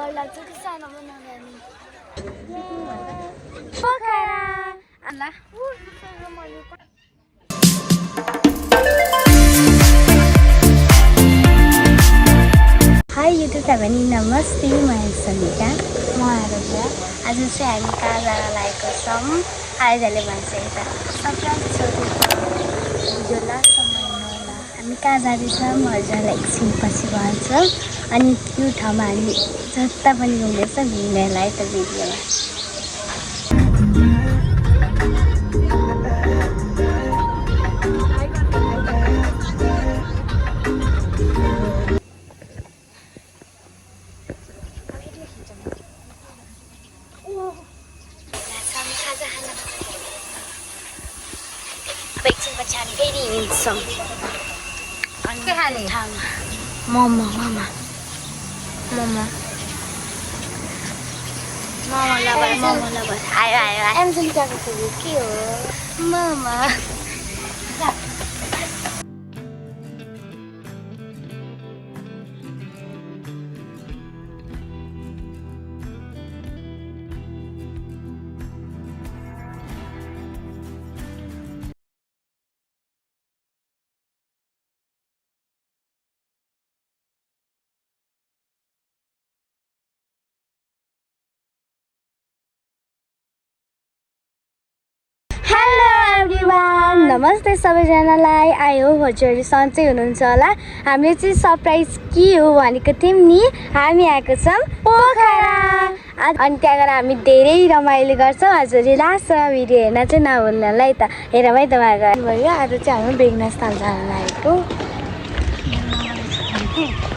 डर लाग्छ कि सानोमा नजाने पोखरा अल्ला हाई युट्युब फ्यामिली नमस्ते म सनिका म आरोग्य आज चाहिँ हामी कहाँ जान लागेको छौँ आइजले भन्छ यता सरप्राइज भिडियो लास्टसम्म हेर्नुहोला हामी कहाँ जाँदैछौँ म हजुरलाई एकछिन पछि भन्छु अनि त्यो ठाउँमा हामी जता पनि घुम्दैछ घुम्नेलाई त भिडियोमा मोमो लबर आयो एन्जेलिकाको फेरि के हो मोमो नमस्ते सबैजनालाई आई होप हजुरहरू सन्चै हुनुहुन्छ होला हामीले चाहिँ सरप्राइज के हो भनेको थियौँ नि हामी आएको छौँ पोखरा अनि त्यहाँ गएर हामी धेरै रमाइलो गर्छौँ हजुरले लास्टमा भिडियो हेर्न चाहिँ नभुल्नु है त हेरौँ है तपाईँको भयो आज चाहिँ हामी बेगनास्थान जान लागेको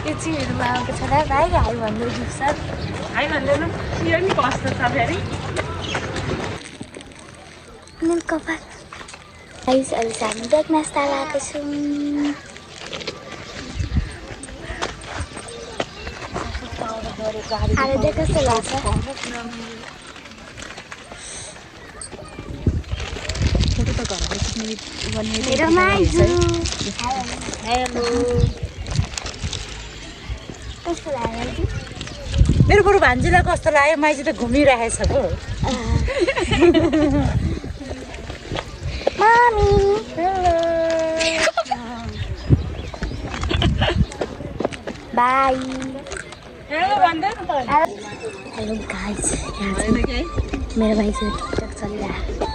यो चिजहरूमा आएको छ र भाइ हाई भन्दै दुख्छ हाई भन्दैन यो नि कस्तो छ फेरि कपाल अहिले चाहिँ हामी बेगनास्ता लगाएको छौँ आज चाहिँ कस्तो लाग्छ कस्तो लाग्यो मेरो बरु भान्जीलाई कस्तो लाग्यो माइजी त घुमिरहेछ पो Mommy. Hello. Bye. Hello, Wanda. Hello guys. मेरा भाइ चाहिँ टिकटक चलिरहेको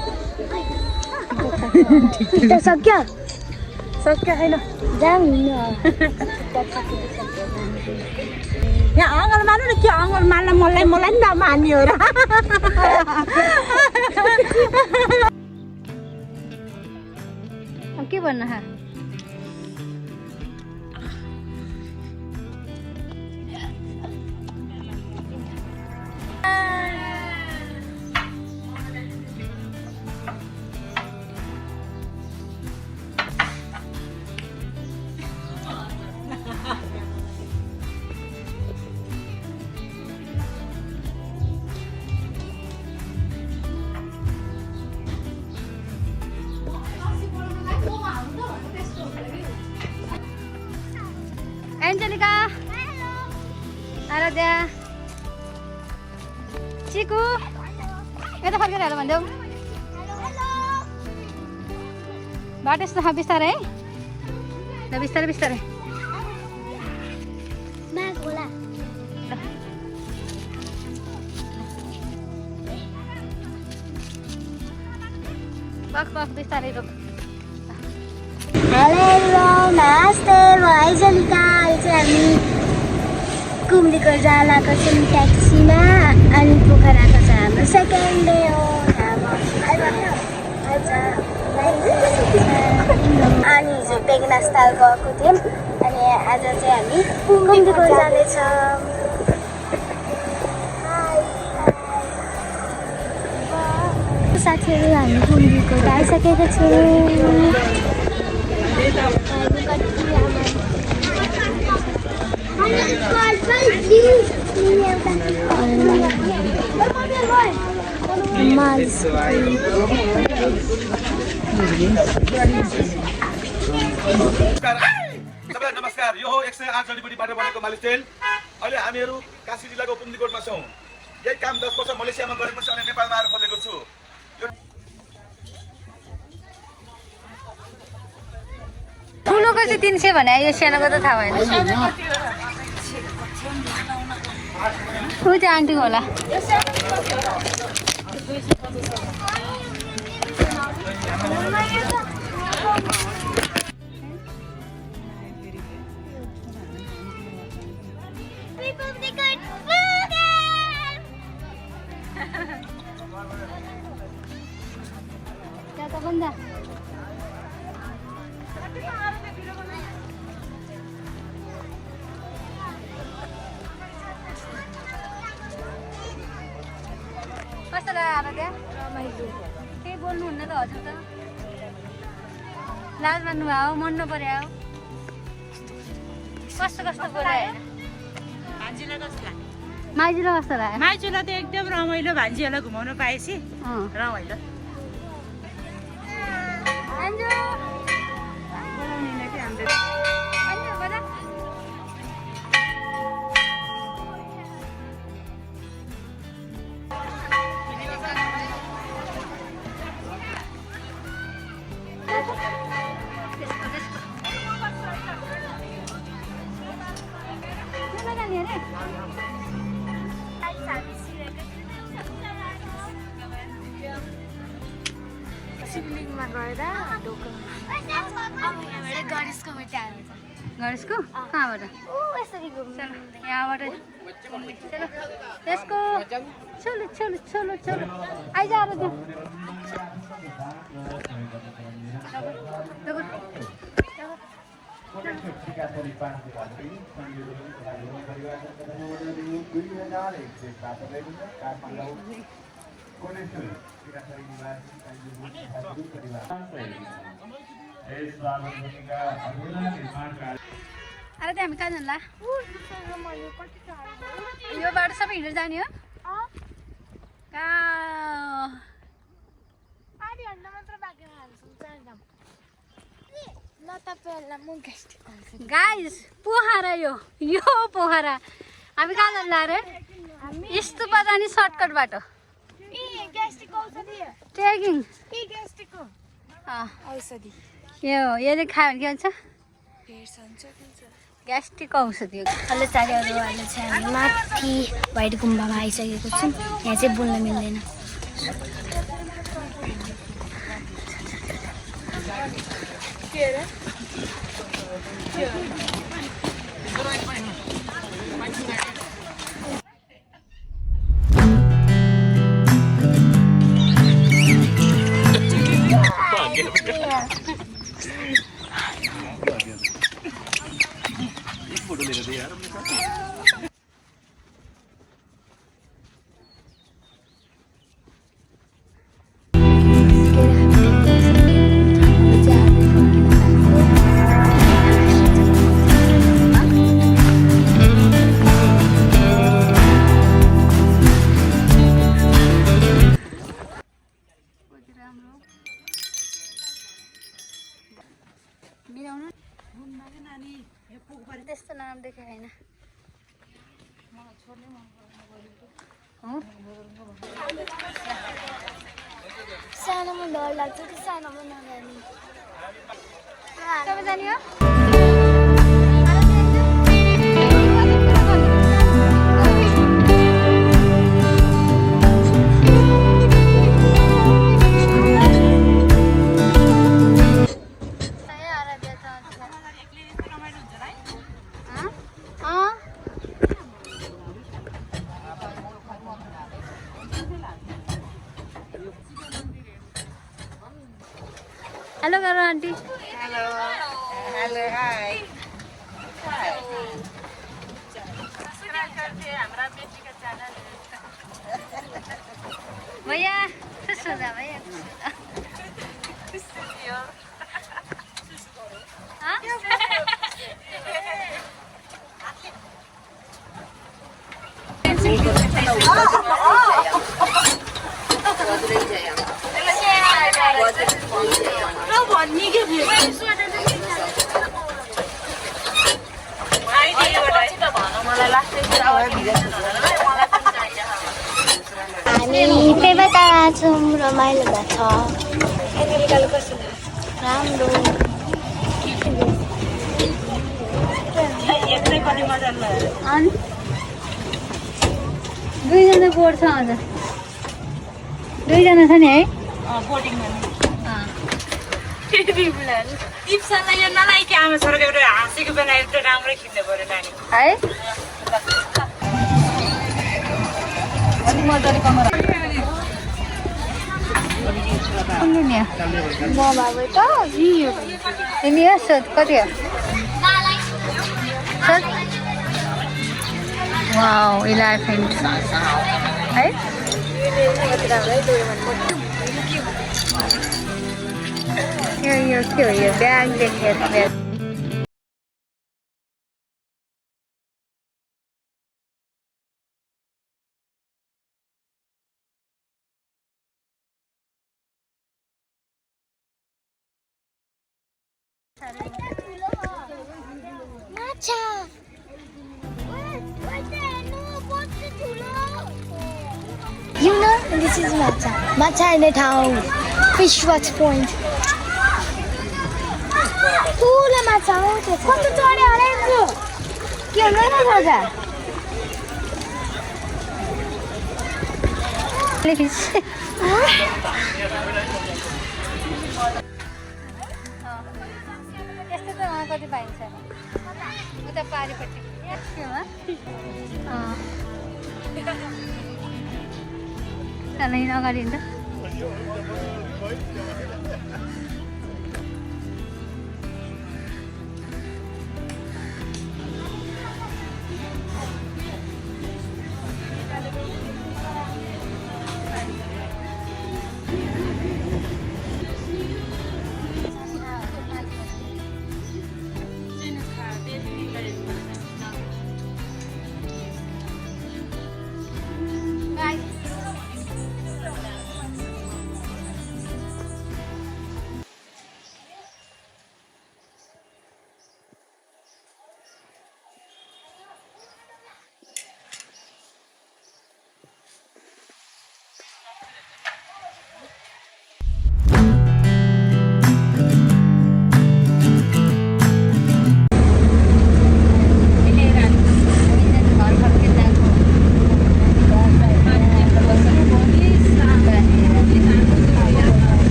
टिकटक सक्यो छैन जाऊँ न यहाँ अङ्गल मार्नु न के अङ्गल मार्न मलाई नि नमान्ने हो र के भन्नु हा एन्जेलिका आराध्या चिकु यता फर्केर हेर भनिदेऊ बाटो यस्तो बिस्तारै है ल बिस्तारै बिस्तारै बक बक बिस्तारै रोक हेलो नमस्ते म एन्जेलिका अहिले चाहिँ हामी कुम्दीको जालाको छौँ ट्याक्सीमा अनि पोखराको चाहिँ हाम्रो सेकेन्ड डे हो अनि हिजो बेगनास्थान गएको थियौँ अनि आज चाहिँ हामी कुम्दीको जाँदैछौँ साथीहरू हामी कुम्दीको आइसकेको छौँ नमस्कार यो हो 108 जडीबुटी बाटो बनेको मालिस तेल अहिले हामीहरू काशी जिल्लाको कुन्दिकोटमा छौँ। यही काम 10 वर्ष मलेसियामा गरेपछि अनि नेपालमा आएर खोलेको छु। ठुलोको चाहिँ 300 भने यो सानोको त थाहा भएन। ऊ चाहिँ आन्टी होला। क्या त बन्दा कस्तो लाग्यो आराध्या? केही बोल्नुहुन्न त हजुर त लाज मान्नु भयो मन नपर्यो कस्तो कस्तो बोलायो भान्जीलाई कस्तो लाग्यो? माइजूलाई कस्तो लाग्यो? माइजूलाई त एकदम रमाइलो भान्जीहरूलाई घुमाउन पाएपछि रमाइलो अन्जु बोलाउनेलाई चाहिँ हाम्रो अन्जु बजा शिवलिङमा गएर गणेशको मिठाई आउँछ गणेशको कहाँबाट? यसरी घुम्नु यहाँबाट चलो त्यसको चलो चलो चलो चलो आइज आराध्या अरे त्यहाँ हामी कहाँ जान्ला? यो बाटो सबै हिँडेर जाने हो? कहाँ? गाइस पोखरा यो पोखरा हामी कहाँ जान्ला अरे? यस्तो बजाने सर्टकट बाटो ट्रेकिङ यो चाहिँ खायो भने के भन्छ? ग्यास्ट्रिक औषधि हो। हेलो साथीहरू, अहिले चाहिँ हामी माथि व्हाइट गुम्बामा आइसकेको छौँ। यहाँ चाहिँ बोल्न मिल्दैन। त्यस्तो नाम देखेँ होइन सानोमा डर लाग्छ कि सानोमा नजाने कब जाने हो? हेलो करो आंटी। हेलो हेलो हाय भैया खुश हो जा भैया मलाई लाग्छ हामी पेबेटा छौँ रमाइलो भएको छ राम्रो अनि दुईजना बोर्ड छ अझ दुईजना छ नि है टिप्सलाई यो नलाइकि आमा छोराको एउटा हाँसेको बेला एउटा राम्रै खिच्नु पर्यो नानी है सोध कति हो वाउ इलेफेन्ट है यो के हो यो ब्याग देखेर bag You know, this is matcha. Matcha in the town. Fish Watch Point. ठुलो माछा हो त्यो कस्तो चढ्यो होला यसो के हुँदैन सजा यस्तो त कति पाइन्छ उता पारिपट्टि चल अगाडि हुन्छ